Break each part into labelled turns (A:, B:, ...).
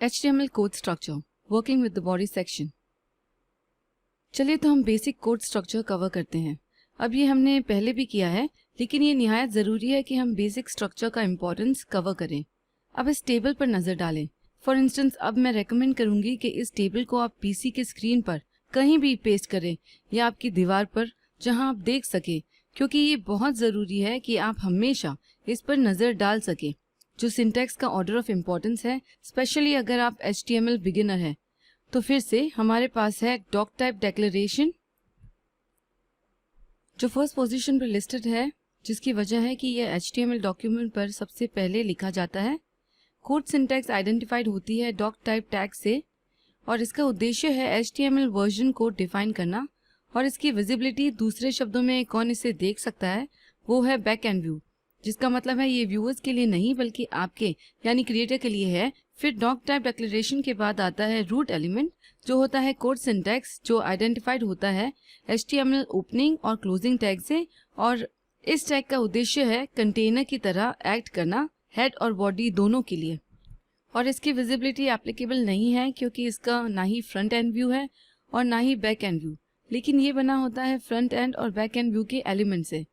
A: HTML code structure working with the body section. चलिए तो हम बेसिक कोड स्ट्रक्चर कवर करते हैं। अब ये हमने पहले भी किया है, लेकिन ये निहायत ज़रूरी है कि हम बेसिक स्ट्रक्चर का इम्पोर्टेंस कवर करें। अब इस टेबल पर नज़र डालें। फॉर इंस्टेंस अब मैं रेकमेंड करूँगी कि इस टेबल को आप पीसी के स्क्रीन पर कहीं भी पेस्ट करें या आपकी दीवार पर, जहाँ आप देख सकें, क्योंकि ये बहुत ज़रूरी है कि आप हमेशा इस पर नज़र डाल सकें। जो सिंटैक्स का ऑर्डर ऑफ इम्पोर्टेंस है, स्पेशली अगर आप HTML बिगिनर हैं। तो फिर से हमारे पास है डॉक टाइप डिक्लेरेशन, जो फर्स्ट पोजीशन पर लिस्टेड है, जिसकी वजह है कि यह HTML डॉक्यूमेंट पर सबसे पहले लिखा जाता है। कोड सिंटैक्स आइडेंटिफाइड होती है डॉक टाइप टैग से, और इसका उद्देश्य है HTML वर्जन को डिफाइन करना, और इसकी विजिबिलिटी, दूसरे शब्दों में कौन इसे देख सकता है, वो है बैक एंड व्यू, जिसका मतलब है ये व्यूअर्स के लिए नहीं बल्कि आपके यानी क्रिएटर के लिए है। फिर डॉक टाइप डिक्लेरेशन के बाद आता है रूट एलिमेंट, जो होता है कोड सिंटैक्स जो आइडेंटिफाइड होता है HTML ओपनिंग और क्लोजिंग टैग से, और इस टैग का उद्देश्य है कंटेनर की तरह एक्ट करना हेड और बॉडी दोनों के लिए। और इसकी विजिबिलिटी एप्लीकेबल नहीं है क्योंकि इसका ना ही फ्रंट एंड व्यू है और ना ही बैक एंड व्यू, लेकिन ये बना होता है फ्रंट एंड और बैक एंड व्यू के एलिमेंट से।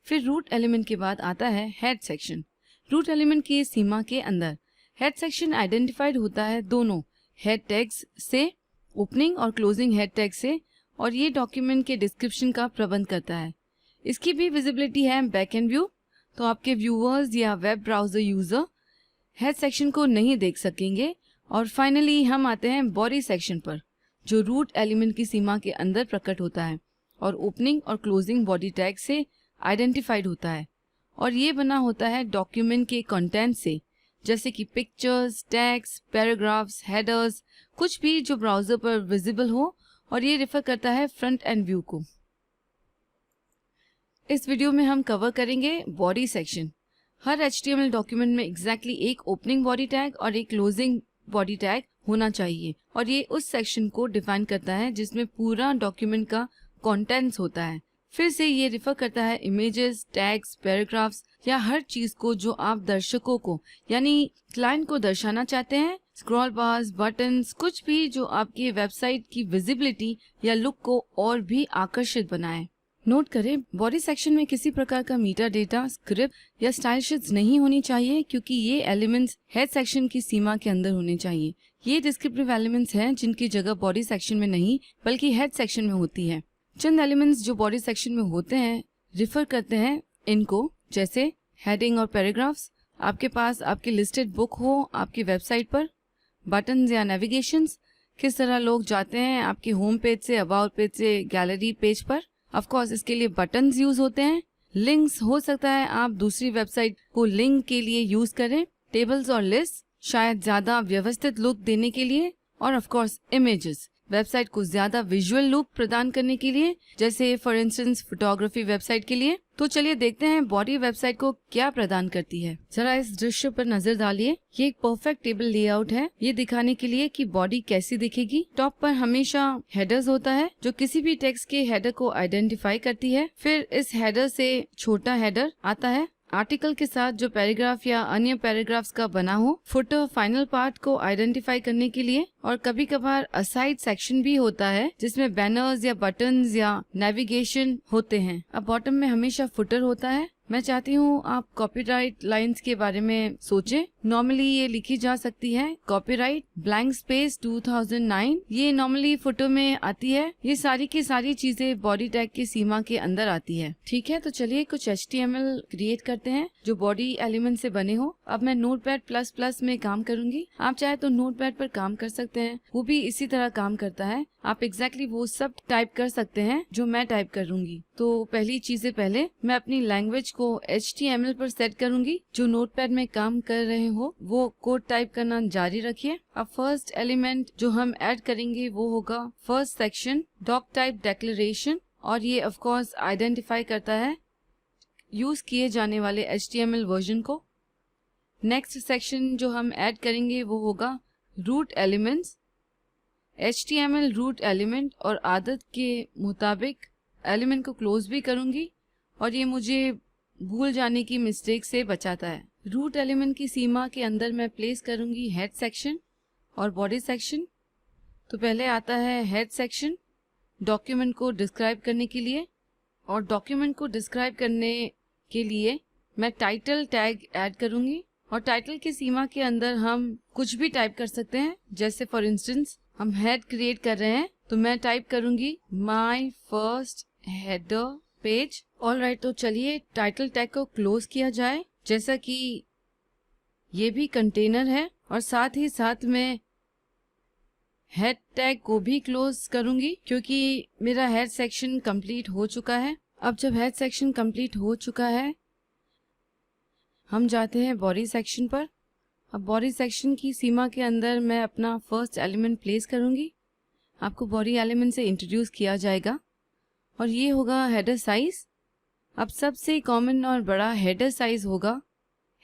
A: फिर रूट एलिमेंट के बाद आता है हेड सेक्शन। रूट एलिमेंट की सीमा के अंदर हेड सेक्शन आइडेंटिफाइड होता है दोनों हेड टैग्स से, ओपनिंग और क्लोजिंग हेड टैग से, और ये डॉक्यूमेंट के डिस्क्रिप्शन का प्रबंध करता है। इसकी भी विजिबिलिटी है बैक एंड व्यू, तो आपके व्यूअर्स या web browser user head section को नहीं देख सकेंगे। और फाइनली हम आते हैं बॉडी सेक्शन पर, जो रूट एलिमेंट की सीमा के अंदर प्रकट होता है और ओपनिंग और क्लोजिंग बॉडी टैग से आइडेंटिफाइड होता है, और ये बना होता है डॉक्यूमेंट के कंटेंट से, जैसे कि पिक्चर्स, टैग्स, पैराग्राफ्स, हेडर्स, कुछ भी जो ब्राउजर पर विजिबल हो, और ये रेफर करता है फ्रंट एंड व्यू को। इस वीडियो में हम कवर करेंगे बॉडी सेक्शन। हर HTML डॉक्यूमेंट में एग्जैक्टली एक ओपनिंग बॉडी टैग और एक क्लोजिंग बॉडी टैग होना चाहिए, और ये उस सेक्शन को डिफाइन करता है जिसमें पूरा डॉक्यूमेंट का कंटेंट्स होता है। फिर से ये रिफर करता है इमेजेस, टैग्स, पैराग्राफ्स या हर चीज को जो आप दर्शकों को यानी क्लाइंट को दर्शाना चाहते हैं। स्क्रॉल बार्स, बटन्स, कुछ भी जो आपकी वेबसाइट की विजिबिलिटी या लुक को और भी आकर्षित बनाए। नोट करें, बॉडी सेक्शन में किसी प्रकार का मीटा डेटा, स्क्रिप्ट या स्टाइल शीट्स नहीं होनी चाहिए, क्योंकि ये एलिमेंट्स हेड सेक्शन की सीमा के अंदर होने चाहिए। ये डिस्क्रिप्टिव एलिमेंट्स हैं जिनकी जगह बॉडी सेक्शन में नहीं बल्कि हेड सेक्शन में होती है। चंद एलिमेंट्स जो बॉडी सेक्शन में होते हैं रिफर करते हैं इनको, जैसे हेडिंग और पैराग्राफ्स। आपके पास आपकी लिस्टेड बुक हो आपकी वेबसाइट पर, बटन्स या नेविगेशंस, किस तरह लोग जाते हैं आपके होम पेज से, अबाउट पेज से गैलरी पेज पर। ऑफ कोर्स इसके लिए बटन्स यूज होते हैं। लिंक्स, हो सकता है आप दूसरी वेबसाइट को लिंक के लिए यूज करें। टेबल्स और लिस्ट, शायद ज्यादा व्यवस्थित लुक देने के लिए। और ऑफ कोर्स इमेजेस, वेबसाइट को ज्यादा विजुअल लुक प्रदान करने के लिए, जैसे फॉर इंस्टेंस फोटोग्राफी वेबसाइट के लिए। तो चलिए देखते हैं बॉडी वेबसाइट को क्या प्रदान करती है। जरा इस दृश्य पर नजर डालिए। ये एक परफेक्ट टेबल लेआउट है, ये दिखाने के लिए कि बॉडी कैसी दिखेगी। टॉप पर हमेशा हेडर्स होता है, जो किसी भी टेक्स्ट के हेडर को आइडेंटिफाई करती है। फिर इस हेडर से छोटा हेडर आता है आर्टिकल के साथ जो पैराग्राफ या अन्य पैराग्राफ्स का बना हो। फुटर फाइनल पार्ट को आइडेंटिफाई करने के लिए, और कभी कभार असाइड सेक्शन भी होता है जिसमें बैनर्स या बटन्स या नेविगेशन होते हैं। अब बॉटम में हमेशा फुटर होता है। मैं चाहती हूँ आप कॉपीराइट लाइंस के बारे में सोचें। नॉर्मली ये लिखी जा सकती है कॉपीराइट ब्लैंक स्पेस 2009। ये नॉर्मली फुटर में आती है। ये सारी की सारी चीजें बॉडी टैग की सीमा के अंदर आती है। ठीक है, तो चलिए कुछ HTML क्रिएट करते हैं जो बॉडी एलिमेंट से बने हो। अब मैं नोटपैड++ में काम करूंगी। आप चाहे तो नोटपैड पर काम कर सकते हैं, वो भी इसी तरह काम करता है। आप एग्जैक्टली वो सब टाइप कर सकते हैं जो मैं टाइप करूंगी। तो पहली चीजें पहले मैं अपनी लैंग्वेज को HTML पर सेट करूंगी। जो नोटपैड में काम कर रहे हो वो कोड टाइप करना जारी रखिए। अब फर्स्ट एलिमेंट जो हम ऐड करेंगे वो होगा first section doc type declaration, और ये ऑफ कोर्स आइडेंटिफाई करता है यूज किए जाने वाले HTML वर्जन को। नेक्स्ट सेक्शन जो हम ऐड करेंगे वो होगा root elements. HTML root element, और आदत के मुताबिक एलिमेंट को क्लोज भी करूंगी, और ये मुझे भूल जाने की मिस्टेक से बचाता है। रूट एलिमेंट की सीमा के अंदर मैं प्लेस करूंगी हेड सेक्शन, और बॉडी सेक्शन। तो पहले आता है हेड सेक्शन डॉक्यूमेंट को डिस्क्राइब करने के लिए, और डॉक्यूमेंट को डिस्क्राइब करने के लिए मैं टाइटल टैग ऐड करूंगी, और टाइटल की सीमा के अंदर हम कुछ भी टाइप कर सकते हैं। जैसे फॉर इंस्टेंस हम हेड क्रिएट कर रहे हैं तो मैं टाइप करूंगी my first header page. Alright, तो चलिए टाइटल टैग को क्लोज किया जाए। जैसा कि ये भी कंटेनर है और साथ ही साथ मैं हेड टैग को भी क्लोज करूंगी क्योंकि मेरा हेड सेक्शन कंप्लीट हो चुका है। अब जब हेड सेक्शन कंप्लीट हो चुका है हम जाते हैं बॉडी सेक्शन पर। अब बॉडी सेक्शन की सीमा के अंदर मैं अपना फर्स्ट एलिमेंट प्लेस करूंगी। आपको बॉडी एलिमेंट से इंट्रोड्यूस किया जाएगा और ये होगा हेडर साइज। अब सबसे कॉमन और बड़ा हेडर साइज होगा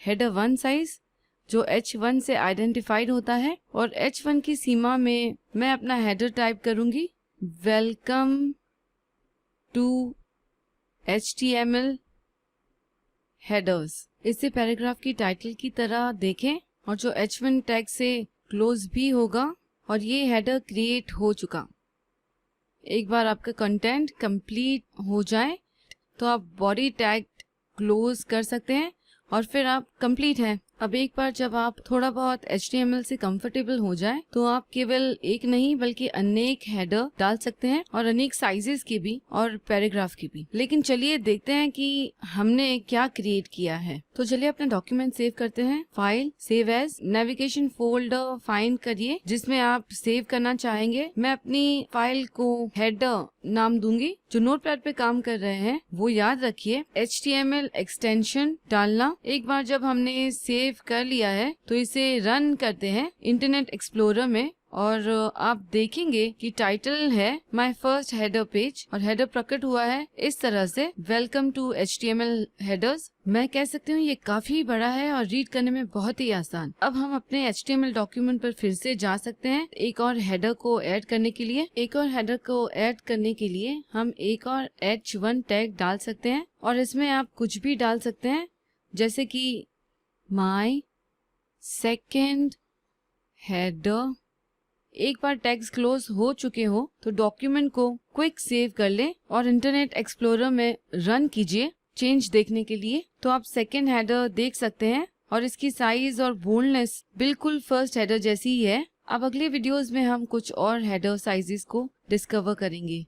A: हेडर 1 साइज, जो H1 से आइडेंटिफाइड होता है, और H1 की सीमा में मैं अपना हेडर टाइप करूंगी वेलकम टू HTML हेडर्स। इसे पैराग्राफ की टाइटल की तरह देखें और जो H1 टैग से क्लोज भी होगा, और ये हेडर क्रिएट हो चुका। एक बार आपका कंटेंट कंप्लीट हो जाए तो आप बॉडी टैग क्लोज कर सकते हैं और फिर आप कंप्लीट हैं। अब एक बार जब आप थोड़ा बहुत HTML से कंफर्टेबल हो जाए तो आप केवल एक नहीं बल्कि अनेक हेडर डाल सकते हैं, और अनेक साइजेस के भी और पैराग्राफ की भी। लेकिन चलिए देखते हैं कि हमने क्या क्रिएट किया है। तो चलिए अपना डॉक्यूमेंट सेव करते हैं। File, save as, navigation folder find करिए जिसमें आप सेव करना चाहेंगे। मैं अपनी फाइल को हेडर नाम दूंगी। जो नोटपैड पे काम कर रहे हैं वो याद रखिए HTML एक्सटेंशन डालना। एक बार जब हमने सेव कर लिया है तो इसे रन करते हैं इंटरनेट एक्सप्लोरर में, और आप देखेंगे कि टाइटल है माय फर्स्ट हेडर पेज और हेडर प्रकट हुआ है इस तरह से, वेलकम टू HTML हेडर्स। मैं कह सकती हूँ ये काफी बड़ा है और रीड करने में बहुत ही आसान। अब हम अपने HTML डॉक्यूमेंट पर फिर से जा सकते हैं एक और हेडर को ऐड करने के लिए। एक और हेडर को ऐड करने के लिए हम एक और H1 टैग डाल सकते हैं, और इसमें आप कुछ भी डाल सकते हैं जैसे कि माय सेकेंड हेडर। एक बार टैग्स क्लोज हो चुके हो तो डॉक्यूमेंट को क्विक सेव कर लें और इंटरनेट एक्सप्लोरर में रन कीजिए चेंज देखने के लिए। तो आप सेकेंड हेडर देख सकते हैं और इसकी साइज और बोल्डनेस बिल्कुल फर्स्ट हेडर जैसी ही है। अब अगले वीडियोस में हम कुछ और हेडर साइजेस को डिस्कवर करेंगे।